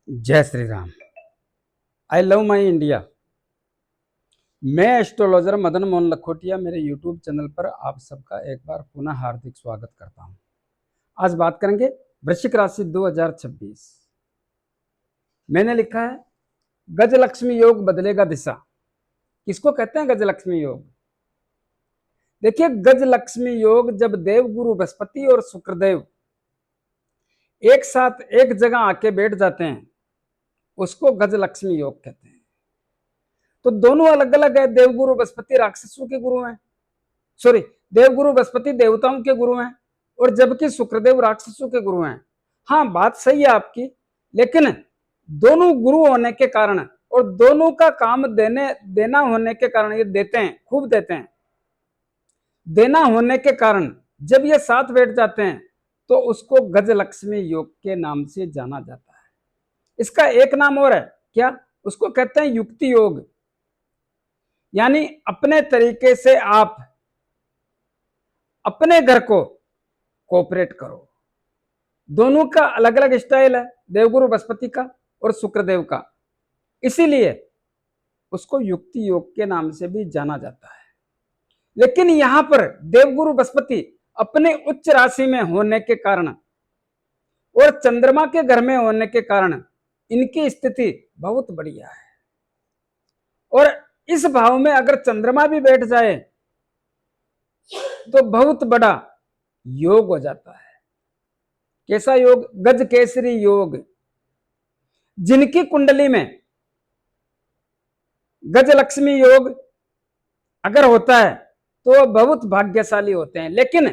जय Shri Ram. I love my India. मैं astrologer Madan Mohan Lakhotia मेरे यूट्यूब चैनल पर आप सबका एक बार पुनः हार्दिक स्वागत करता हूं। आज बात करेंगे वृश्चिक राशि 2026। मैंने लिखा है गजलक्ष्मी योग बदलेगा दिशा। किसको कहते हैं गजलक्ष्मी योग? देखिए, गजलक्ष्मी योग जब देवगुरु बृहस्पति और शुक्रदेव एक साथ एक जगह आके बैठ जाते हैं उसको गजलक्ष्मी योग कहते हैं। तो दोनों अलग अलग है। देवगुरु बृहस्पति राक्षसों के गुरु हैं, देवगुरु बृहस्पति देवताओं के गुरु हैं, और जबकि शुक्रदेव राक्षसों के गुरु हैं। हाँ, बात सही है आपकी, लेकिन दोनों गुरु होने के कारण और दोनों का काम देना होने के कारण ये देते हैं, खूब देते हैं। देना होने के कारण जब ये साथ बैठ जाते हैं तो उसको गजलक्ष्मी योग के नाम से जाना जाता है। इसका एक नाम और है, क्या? उसको कहते हैं युक्ति योग। यानी अपने तरीके से आप अपने घर को कोऑपरेट करो। दोनों का अलग अलग स्टाइल है, देवगुरु बृहस्पति का और शुक्रदेव का, इसीलिए उसको युक्ति योग के नाम से भी जाना जाता है। लेकिन यहां पर देवगुरु बृहस्पति अपने उच्च राशि में होने के कारण और चंद्रमा के घर में होने के कारण इनकी स्थिति बहुत बढ़िया है। और इस भाव में अगर चंद्रमा भी बैठ जाए तो बहुत बड़ा योग हो जाता है। कैसा योग? गज केसरी योग। जिनकी कुंडली में गजलक्ष्मी योग अगर होता है तो बहुत भाग्यशाली होते हैं। लेकिन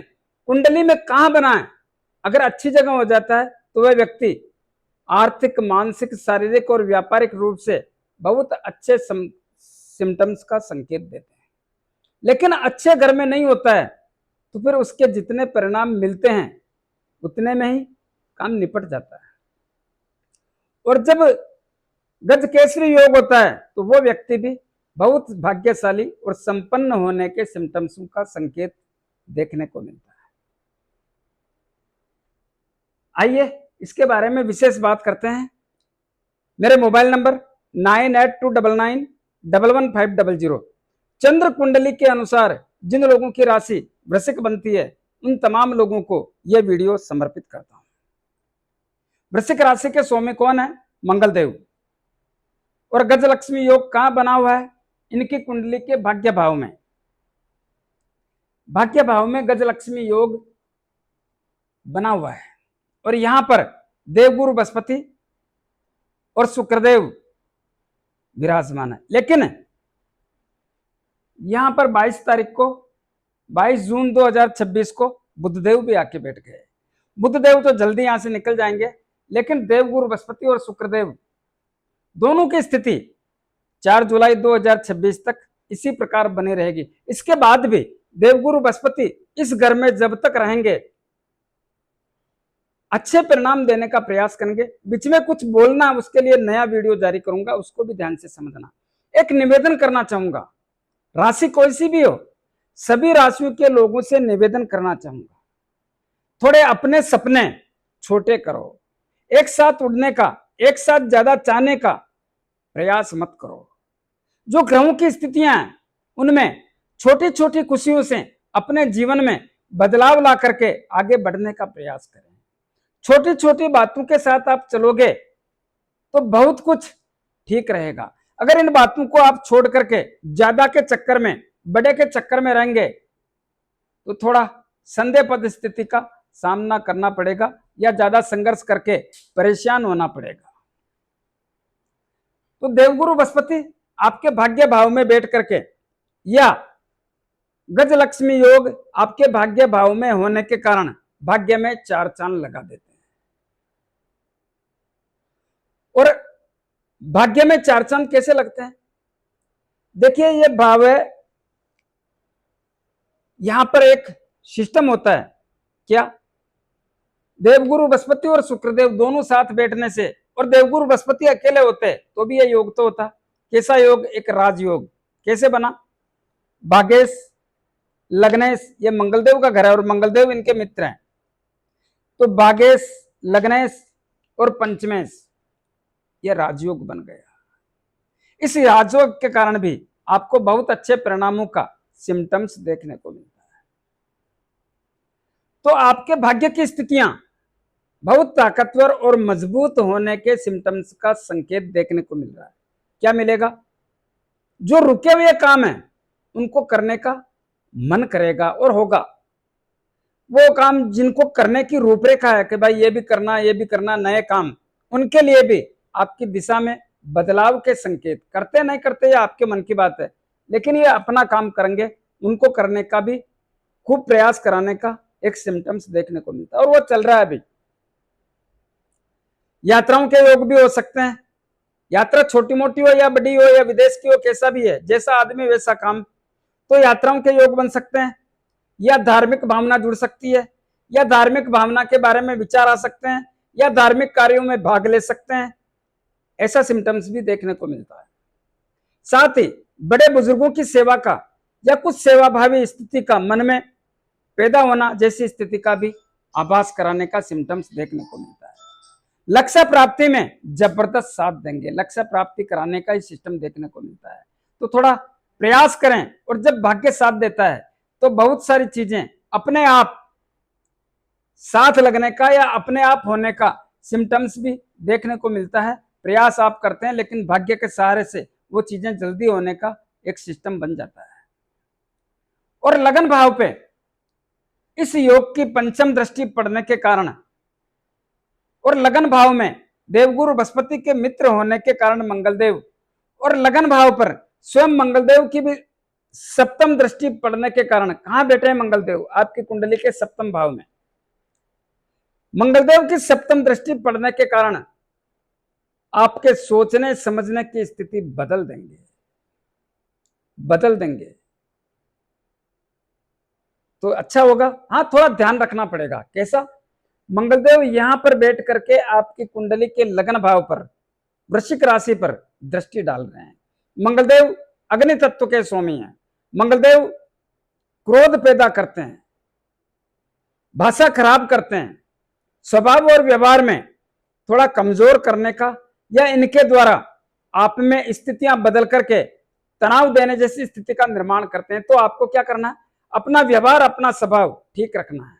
कुंडली में कहां बना है, अगर अच्छी जगह हो जाता है तो वह व्यक्ति आर्थिक, मानसिक, शारीरिक और व्यापारिक रूप से बहुत अच्छे सिम्टम्स का संकेत देते हैं। लेकिन अच्छे घर में नहीं होता है तो फिर उसके जितने परिणाम मिलते हैं उतने में ही काम निपट जाता है। और जब गज केसरी योग होता है तो वो व्यक्ति भी बहुत भाग्यशाली और संपन्न होने के सिम्टम्सों का संकेत देखने को मिलता है। आइए इसके बारे में विशेष बात करते हैं। मेरे मोबाइल नंबर 9829911500। चंद्र कुंडली के अनुसार जिन लोगों की राशि वृश्चिक बनती है उन तमाम लोगों को यह वीडियो समर्पित करता हूं। वृश्चिक राशि के स्वामी कौन है? मंगलदेव। और गजलक्ष्मी योग कहां बना हुआ है? इनकी कुंडली के भाग्य भाव में। भाग्य भाव में गजलक्ष्मी योग बना हुआ है और यहां पर देवगुरु बृहस्पति और शुक्रदेव विराजमान है। लेकिन यहां पर 22 जून 2026 को बुधदेव भी आके बैठ गए। बुधदेव तो जल्दी यहां से निकल जाएंगे, लेकिन देवगुरु बृहस्पति और शुक्रदेव दोनों की स्थिति 4 जुलाई 2026 तक इसी प्रकार बनी रहेगी। इसके बाद भी देवगुरु बृहस्पति इस घर में जब तक रहेंगे अच्छे परिणाम देने का प्रयास करेंगे। बीच में कुछ बोलना, उसके लिए नया वीडियो जारी करूंगा, उसको भी ध्यान से समझना। एक निवेदन करना चाहूंगा, राशि कोई सी भी हो, सभी राशियों के लोगों से निवेदन करना चाहूंगा, थोड़े अपने सपने छोटे करो। एक साथ उड़ने का, एक साथ ज्यादा चाहने का प्रयास मत करो। जो ग्रहों की स्थितियां हैं उनमें छोटी छोटी खुशियों से अपने जीवन में बदलाव ला करके आगे बढ़ने का प्रयास करें। छोटी छोटी बातों के साथ आप चलोगे तो बहुत कुछ ठीक रहेगा। अगर इन बातों को आप छोड़ करके ज्यादा के चक्कर में, बड़े के चक्कर में रहेंगे तो थोड़ा संदेहपद स्थिति का सामना करना पड़ेगा या ज्यादा संघर्ष करके परेशान होना पड़ेगा। तो देवगुरु बृहस्पति आपके भाग्य भाव में बैठ करके या गजलक्ष्मी योग आपके भाग्य भाव में होने के कारण भाग्य में 4 चांद लगा देते हैं। और भाग्य में 4 चांद कैसे लगते हैं? देखिए, ये भाव है, यहां पर एक सिस्टम होता है। क्या? देवगुरु बृहस्पति और शुक्रदेव दोनों साथ बैठने से, और देवगुरु बृहस्पति अकेले होते तो भी ये योग तो होता। कैसा योग? एक राजयोग। कैसे बना? भागेश, लग्नेश, ये मंगलदेव का घर है और मंगलदेव इनके मित्र हैं। तो भागेश, लग्नेश और पंचमेश, यह राजयोग बन गया। इस राजयोग के कारण भी आपको बहुत अच्छे परिणामों का सिम्टम्स देखने को मिलता है। तो आपके भाग्य की स्थितियां बहुत ताकतवर और मजबूत होने के सिम्टम्स का संकेत देखने को मिल रहा है। क्या मिलेगा? जो रुके हुए काम है उनको करने का मन करेगा और होगा। वो काम जिनको करने की रूपरेखा है कि भाई ये भी करना, ये भी करना, नए काम, उनके लिए भी आपकी दिशा में बदलाव के संकेत, करते नहीं करते ये आपके मन की बात है, लेकिन ये अपना काम करेंगे, उनको करने का भी खूब प्रयास कराने का एक सिम्टम्स देखने को मिलता है और वो चल रहा है अभी। यात्राओं के योग भी हो सकते हैं। यात्रा छोटी मोटी हो या बड़ी हो या विदेश की हो, कैसा भी है, जैसा आदमी वैसा काम, तो यात्राओं के योग बन सकते हैं। या धार्मिक भावना जुड़ सकती है, या धार्मिक भावना के बारे में विचार आ सकते हैं, या धार्मिक कार्यों में भाग ले सकते हैं। ऐसा सिम्टम्स भी देखने को मिलता है। साथ ही बड़े बुजुर्गों की सेवा का या कुछ सेवाभावी स्थिति का मन में पैदा होना जैसी स्थिति का भी आभास कराने का सिम्टम्स देखने को मिलता है। लक्ष्य प्राप्ति में जबरदस्त साथ देंगे, लक्ष्य प्राप्ति कराने का ही सिस्टम देखने को मिलता है। तो थोड़ा प्रयास करें, और जब भाग्य साथ देता है तो बहुत सारी चीजें अपने आप साथ लगने का या अपने आप होने का सिम्टम्स भी देखने को मिलता है। प्रयास आप करते हैं लेकिन भाग्य के सहारे से वो चीजें जल्दी होने का एक सिस्टम बन जाता है। और लगन भाव पे इस योग की पंचम दृष्टि पड़ने के कारण और लगन भाव में देवगुरु बृहस्पति के मित्र होने के कारण मंगलदेव, और लगन भाव पर स्वयं मंगलदेव की भी सप्तम दृष्टि पड़ने के कारण, कहां बैठे हैं मंगलदेव? आपकी कुंडली के सप्तम भाव में। मंगलदेव की सप्तम दृष्टि पड़ने के कारण आपके सोचने समझने की स्थिति बदल देंगे, बदल देंगे। तो अच्छा होगा। हाँ, थोड़ा ध्यान रखना पड़ेगा। कैसा? मंगलदेव यहां पर बैठ करके आपकी कुंडली के लगन भाव पर, वृश्चिक राशि पर दृष्टि डाल रहे हैं। मंगलदेव अग्नि तत्व के स्वामी हैं। मंगलदेव क्रोध पैदा करते हैं, भाषा खराब करते हैं, स्वभाव और व्यवहार में थोड़ा कमजोर करने का या इनके द्वारा आप में स्थितियां बदल करके तनाव देने जैसी स्थिति का निर्माण करते हैं। तो आपको क्या करना है? अपना व्यवहार, अपना स्वभाव ठीक रखना है।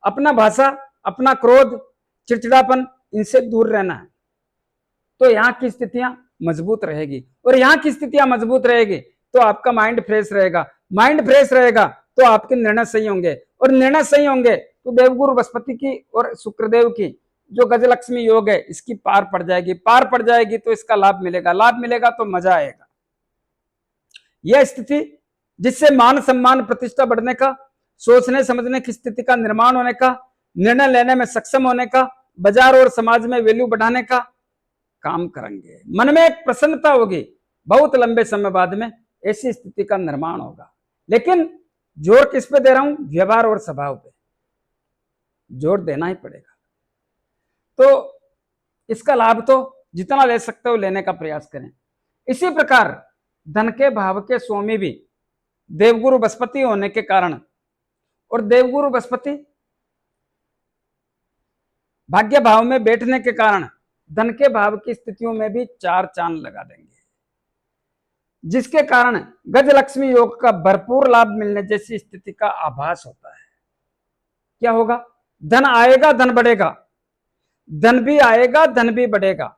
अपना भाषा, अपना क्रोध, चिड़चिड़ापन, इनसे दूर रहना है। तो यहाँ की स्थितियां मजबूत रहेगी, और यहाँ की स्थितियां मजबूत रहेगी तो आपका माइंड फ्रेश रहेगा। माइंड फ्रेश रहेगा तो आपके निर्णय सही होंगे, और निर्णय सही होंगे तो देवगुरु बृहस्पति की और शुक्रदेव की जो गजलक्ष्मी योग है इसकी पार पड़ जाएगी। पार पड़ जाएगी तो इसका लाभ मिलेगा, लाभ मिलेगा तो मजा आएगा। यह स्थिति जिससे मान सम्मान प्रतिष्ठा बढ़ने का, सोचने समझने की स्थिति का निर्माण होने का, निर्णय लेने में सक्षम होने का, बाजार और समाज में वैल्यू बढ़ाने का काम करेंगे। मन में एक प्रसन्नता होगी, बहुत लंबे समय बाद में ऐसी स्थिति का निर्माण होगा। लेकिन जोर किस पे दे रहा हूं? व्यवहार और स्वभाव पे जोर देना ही पड़ेगा। तो इसका लाभ तो जितना ले सकते हो लेने का प्रयास करें। इसी प्रकार धन के भाव के स्वामी भी देवगुरु बृहस्पति होने के कारण, और देवगुरु बृहस्पति भाग्य भाव में बैठने के कारण धन के भाव की स्थितियों में भी चार चांद लगा देंगे, जिसके कारण गजलक्ष्मी योग का भरपूर लाभ मिलने जैसी स्थिति का आभास होता है। क्या होगा? धन आएगा, धन बढ़ेगा, धन भी आएगा, धन भी बढ़ेगा।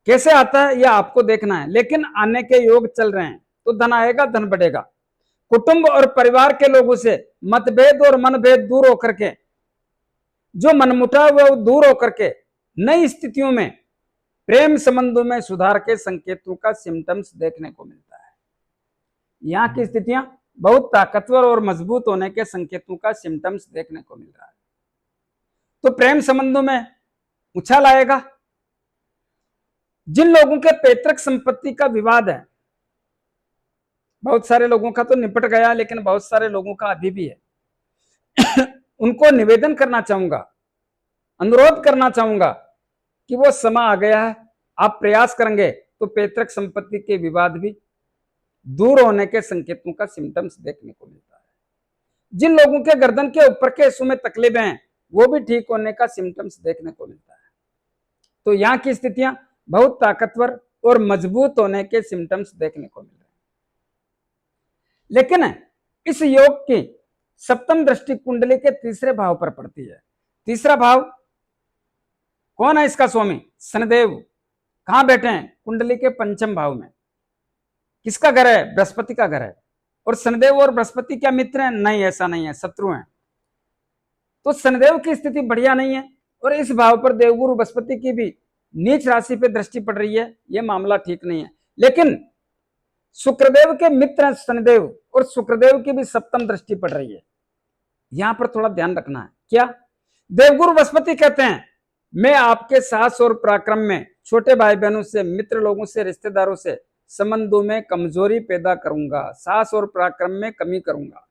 कैसे आता है यह आपको देखना है, लेकिन आने के योग चल रहे हैं तो धन आएगा, धन बढ़ेगा। कुटुंब और परिवार के लोगों से मतभेद और मनभेद दूर होकर के, जो मनमुटाव है वो दूर होकर के नई स्थितियों में प्रेम संबंधों में सुधार के संकेतों का सिम्टम्स देखने को मिलता है। यहाँ की स्थितियां बहुत ताकतवर और मजबूत होने के संकेतों का सिम्टम्स देखने को मिल रहा है। तो प्रेम संबंधों में उछाल आएगा। जिन लोगों के पैतृक संपत्ति का विवाद है, बहुत सारे लोगों का तो निपट गया, लेकिन बहुत सारे लोगों का अभी भी है उनको निवेदन करना चाहूंगा, अनुरोध करना चाहूंगा कि वो समय आ गया है, आप प्रयास करेंगे तो पैतृक संपत्ति के विवाद भी दूर होने के संकेतों का सिम्टम्स देखने को मिलता है। जिन लोगों के गर्दन के ऊपर के हिस्सों में तकलीफें हैं वो भी ठीक होने का सिम्टम्स देखने को मिलता है। तो यहाँ की स्थितियां बहुत ताकतवर और मजबूत होने के सिम्टम्स देखने को मिल रहे हैं। लेकिन इस योग की सप्तम दृष्टि कुंडली के तीसरे भाव पर पड़ती है। तीसरा भाव कौन है इसका स्वामी? शनिदेव। कहां बैठे हैं? कुंडली के पंचम भाव में। किसका घर है? बृहस्पति का घर है। और शनिदेव और बृहस्पति क्या मित्र हैं? नहीं, ऐसा नहीं है, शत्रु हैं। तो शनिदेव की स्थिति बढ़िया नहीं है और इस भाव पर देवगुरु बृहस्पति की भी नीच राशि पे दृष्टि पड़ रही है, यह मामला ठीक नहीं है। लेकिन शुक्रदेव के मित्र हैं शनिदेव और शुक्रदेव की भी सप्तम दृष्टि पड़ रही है। यहां पर थोड़ा ध्यान रखना है। क्या? देवगुरु बृहस्पति कहते हैं मैं आपके साहस और पराक्रम में छोटे भाई बहनों से, मित्र लोगों से, रिश्तेदारों से संबंधों में कमजोरी पैदा करूंगा, साहस और पराक्रम में कमी करूंगा।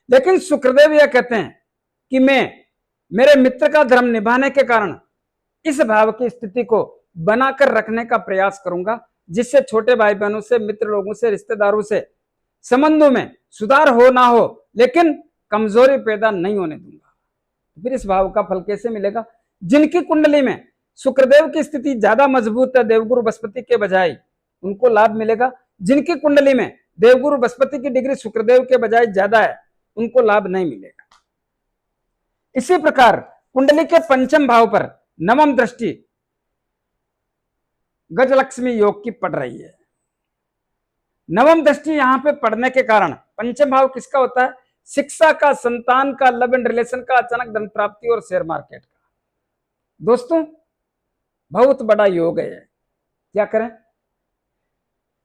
लेकिन शुक्रदेव यह कहते हैं कि मैं मेरे मित्र का धर्म निभाने के कारण इस भाव की स्थिति को बनाकर रखने का प्रयास करूंगा, जिससे छोटे भाई बहनों से, मित्र लोगों से, रिश्तेदारों से संबंधों में सुधार हो ना हो, लेकिन कमजोरी पैदा नहीं होने दूंगा। फिर इस भाव का फल कैसे मिलेगा? जिनकी कुंडली में शुक्रदेव की स्थिति ज्यादा मजबूत है देवगुरु बृहस्पति के बजाय, उनको लाभ मिलेगा। जिनकी कुंडली में देवगुरु बृहस्पति की डिग्री शुक्रदेव के बजाय ज्यादा है, उनको लाभ नहीं मिलेगा। इसी प्रकार कुंडली के पंचम भाव पर नवम दृष्टि गजलक्ष्मी योग की पड़ रही है। नवम दृष्टि यहां पे पड़ने के कारण पंचम भाव किसका होता है? शिक्षा का, संतान का, लव एंड रिलेशन का, अचानक धन प्राप्ति और शेयर मार्केट का। दोस्तों बहुत बड़ा योग है। क्या करें?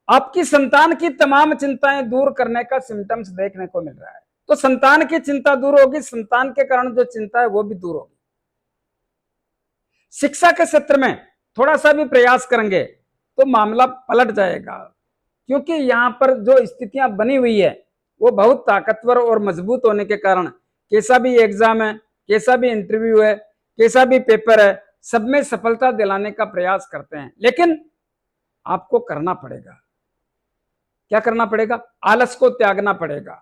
आपकी संतान की तमाम चिंताएं दूर करने का सिम्टम्स देखने को मिल रहा है। तो संतान की चिंता दूर होगी, संतान के कारण जो चिंता है वो भी दूर होगी। शिक्षा के क्षेत्र में थोड़ा सा भी प्रयास करेंगे तो मामला पलट जाएगा, क्योंकि यहां पर जो स्थितियां बनी हुई है वो बहुत ताकतवर और मजबूत होने के कारण कैसा भी एग्जाम है, कैसा भी इंटरव्यू है, कैसा भी पेपर है, सब में सफलता दिलाने का प्रयास करते हैं। लेकिन आपको करना पड़ेगा। क्या करना पड़ेगा? आलस को त्यागना पड़ेगा।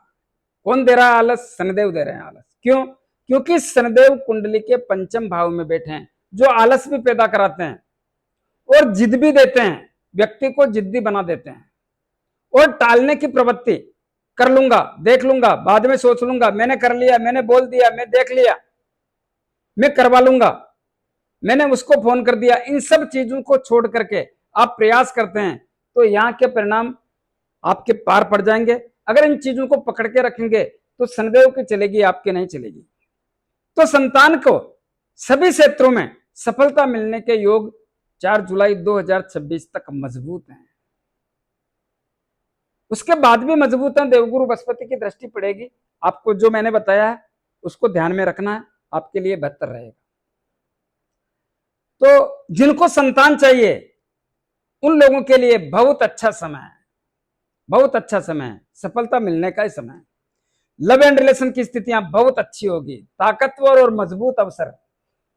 कौन दे रहा है आलस? शनिदेव दे रहे हैं आलस। क्यों? क्योंकि शनिदेव कुंडली के पंचम भाव में बैठे हैं, जो आलस भी पैदा कराते हैं और जिद भी देते हैं, व्यक्ति को जिद्दी बना देते हैं और टालने की प्रवृत्ति, कर लूंगा, देख लूंगा, बाद में सोच लूंगा, मैंने कर लिया, मैंने बोल दिया, मैं देख लिया, मैं करवा लूंगा, मैंने उसको फोन कर दिया। इन सब चीजों को छोड़ करके आप प्रयास करते हैं तो यहाँ के परिणाम आपके पार पड़ जाएंगे। अगर इन चीजों को पकड़ के रखेंगे तो शनिदेव की चलेगी, आपके नहीं चलेगी। तो संतान को सभी क्षेत्रों में सफलता मिलने के योग 4 जुलाई 2026 तक मजबूत हैं। उसके बाद भी मजबूत है। देवगुरु बृहस्पति की दृष्टि पड़ेगी। आपको जो मैंने बताया है उसको ध्यान में रखना है, आपके लिए बेहतर रहेगा। तो जिनको संतान चाहिए उन लोगों के लिए बहुत अच्छा समय है, बहुत अच्छा समय है, सफलता मिलने का ही समय है। लव एंड रिलेशन की स्थितियां बहुत अच्छी होगी, ताकतवर और मजबूत अवसर।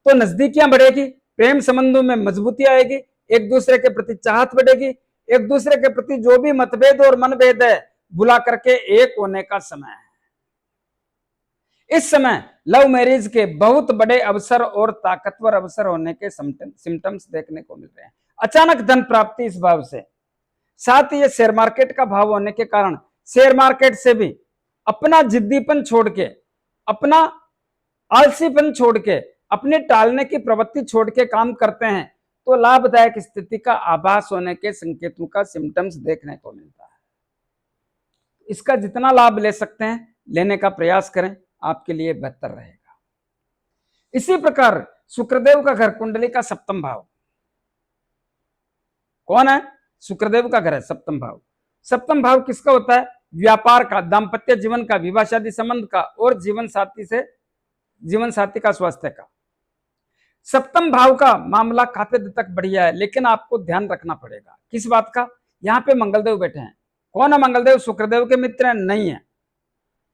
तो नजदीकियां बढ़ेगी, प्रेम संबंधों में मजबूती आएगी, एक दूसरे के प्रति चाहत बढ़ेगी, एक दूसरे के प्रति जो भी मतभेद और मनभेद है भुला करके एक होने का समय है। इस समय लव मैरिज के बहुत बड़े अवसर और ताकतवर अवसर होने के सिम्टम्स देखने को मिल रहे हैं। अचानक धन प्राप्ति इस भाव से, साथ ही ये शेयर मार्केट का भाव होने के कारण शेयर मार्केट से भी अपना जिद्दीपन छोड़ के, अपना आलसीपन छोड़ के, अपने टालने की प्रवृत्ति छोड़ के काम करते हैं तो लाभदायक स्थिति का आभास होने के संकेतों का सिम्टम्स देखने को मिलता है। इसका जितना लाभ ले सकते हैं लेने का प्रयास करें, आपके लिए बेहतर रहेगा। इसी प्रकार शुक्रदेव का घर कुंडली का सप्तम भाव कौन है? शुक्रदेव का घर है सप्तम भाव। सप्तम भाव किसका होता है? व्यापार का, दाम्पत्य जीवन का, विवाह शादी संबंध का और जीवन साथी का स्वास्थ्य का। सप्तम भाव का मामला काफी हद तक बढ़िया है, लेकिन आपको ध्यान रखना पड़ेगा। किस बात का? यहाँ पे मंगलदेव बैठे हैं। कौन है मंगलदेव? शुक्रदेव के मित्र हैं? नहीं है,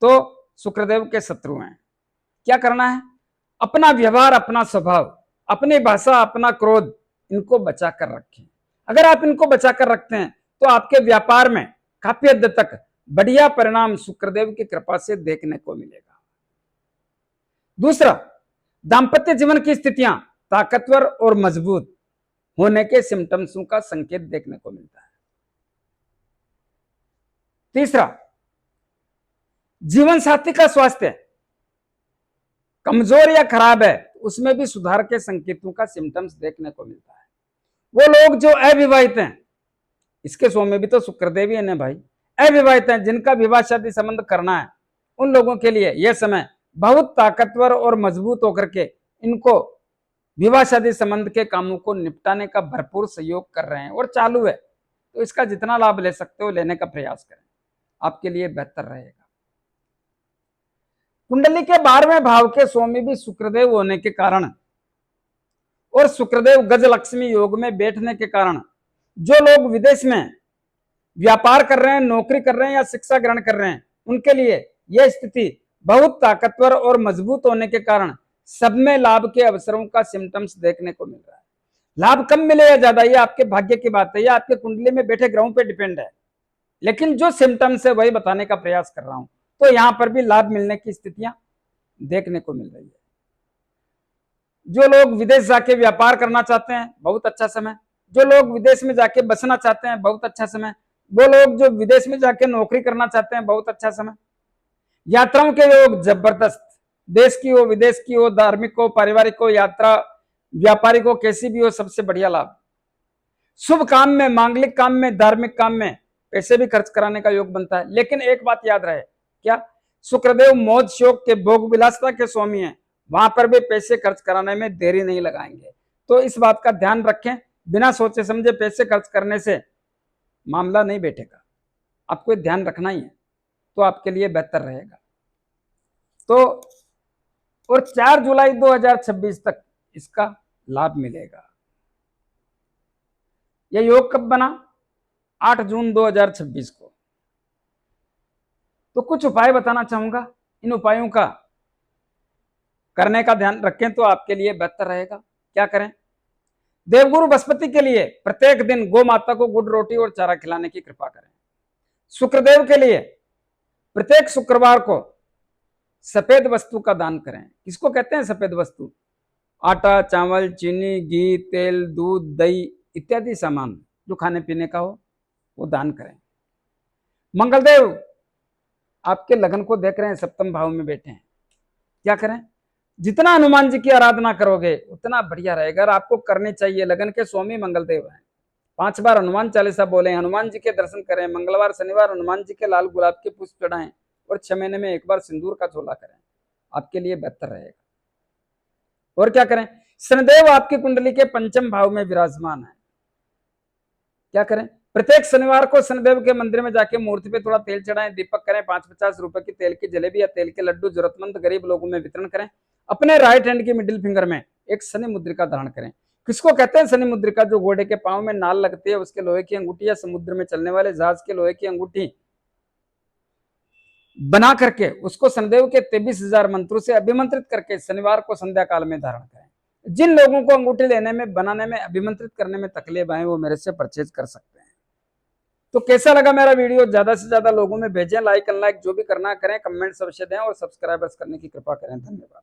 तो शुक्रदेव के शत्रु हैं। क्या करना है? अपना व्यवहार, अपना स्वभाव, अपनी भाषा, अपना क्रोध, इनको बचा कर रखें। अगर आप इनको बचा कर रखते हैं तो आपके व्यापार में काफी हद तक बढ़िया परिणाम शुक्रदेव की कृपा से देखने को मिलेगा। दूसरा, दाम्पत्य जीवन की स्थितियां ताकतवर और मजबूत। होने के सिम्टम्सों का संकेत देखने को मिलता है। तीसरा, जीवन साथी का स्वास्थ्य कमजोर या खराब है, उसमें भी सुधार के संकेतों का सिम्टम्स देखने को मिलता है। वो लोग जो अविवाहित हैं, इसके शो में भी तो शुक्रदेव ही है भाई, अविवाहित हैं जिनका विवाह शादी संबंध करना है, उन लोगों के लिए यह समय बहुत ताकतवर और मजबूत होकर के इनको विवाह शादी संबंध के कामों को निपटाने का भरपूर सहयोग कर रहे हैं और चालू है। तो इसका जितना लाभ ले सकते हो लेने का प्रयास करें, आपके लिए बेहतर रहेगा। कुंडली के 12वें भाव के स्वामी भी शुक्रदेव होने के कारण और शुक्रदेव गजलक्ष्मी योग में बैठने के कारण जो लोग विदेश में व्यापार कर रहे हैं, नौकरी कर रहे हैं या शिक्षा ग्रहण कर रहे हैं, उनके लिए यह स्थिति बहुत ताकतवर और मजबूत होने के कारण सब में लाभ के अवसरों का सिम्टम्स देखने को मिल रहा है। लाभ कम मिले या ज्यादा, ये आपके भाग्य की बात है, यह आपके कुंडली में बैठे ग्रहों पे डिपेंड है, लेकिन जो सिम्टम्स है वही बताने का प्रयास कर रहा हूं। तो यहां पर भी लाभ मिलने की स्थितियां देखने को मिल रही है। जो लोग विदेश जाके व्यापार करना चाहते हैं, बहुत अच्छा समय। जो लोग विदेश में जाके बसना चाहते हैं, बहुत अच्छा समय। वो लोग जो विदेश में जाके नौकरी करना चाहते हैं, बहुत अच्छा समय। यात्राओं के योग जबरदस्त, देश की हो विदेश की हो, धार्मिक हो पारिवारिक हो, यात्रा व्यापारिक हो, कैसी भी हो, सबसे बढ़िया लाभ। शुभ काम में, मांगलिक काम में, धार्मिक काम में पैसे भी खर्च कराने का योग बनता है। लेकिन एक बात याद रहे, क्या शुक्रदेव मौज शौक के भोग विलासता के स्वामी हैं, वहां पर भी पैसे खर्च कराने में देरी नहीं लगाएंगे। तो इस बात का ध्यान रखें, बिना सोचे समझे पैसे खर्च करने से मामला नहीं बैठेगा, आपको ध्यान रखना ही है, तो आपके लिए बेहतर रहेगा। तो और 4 जुलाई 2026 तक इसका लाभ मिलेगा। यह योग कब बना? 8 जून 2026 को। तो कुछ उपाय बताना चाहूंगा, इन उपायों का करने का ध्यान रखें तो आपके लिए बेहतर रहेगा। क्या करें? देवगुरु बृहस्पति के लिए प्रत्येक दिन गौ माता को गुड़ रोटी और चारा खिलाने की कृपा करें। शुक्रदेव के लिए प्रत्येक शुक्रवार को सफेद वस्तु का दान करें। किसको कहते हैं सफेद वस्तु? आटा, चावल, चीनी, घी, तेल, दूध, दही इत्यादि सामान जो खाने पीने का हो वो दान करें। मंगलदेव आपके लगन को देख रहे हैं, सप्तम भाव में बैठे हैं। क्या करें? जितना हनुमान जी की आराधना करोगे उतना बढ़िया रहेगा। और आपको करनी चाहिए, लगन के स्वामी मंगलदेव हैं। 5 बार हनुमान चालीसा बोले, हनुमान जी के दर्शन करें, मंगलवार शनिवार हनुमान जी के लाल गुलाब के पुष्प चढ़ाएं और 6 महीने में एक बार सिंदूर का चोला करें, आपके लिए बेहतर रहेगा। और क्या करें? शनिदेव आपकी कुंडली के 5म भाव में विराजमान है। क्या करें? प्रत्येक शनिवार को शनिदेव के मंदिर में जाके मूर्ति पे थोड़ा तेल चढ़ाएं, दीपक करें, 5-50 रुपए की तेल की जलेबी या तेल के लड्डू जरूरतमंद गरीब लोगों में वितरण करें। अपने राइट हैंड की मिडिल फिंगर में एक शनि मुद्रिका धारण करें। किसको कहते हैं शनि मुद्रिका? जो घोड़े के पांव में नाल लगती है उसके लोहे की अंगूठी, या समुद्र में चलने वाले जहाज के लोहे की अंगूठी बना करके उसको शनिदेव के 23,000 मंत्रों से अभिमंत्रित करके शनिवार को संध्या काल में धारण करें। जिन लोगों को अंगूठी लेने में, बनाने में, अभिमंत्रित करने में तकलीफ आए वो मेरे से परचेज कर सकते हैं। तो कैसा लगा मेरा वीडियो? ज्यादा से ज्यादा लोगों में भेजें, लाइक अनलाइक जो भी करना करें, कमेंट्स अवश्य दें और सब्सक्राइबर्स करने की कृपा करें। धन्यवाद।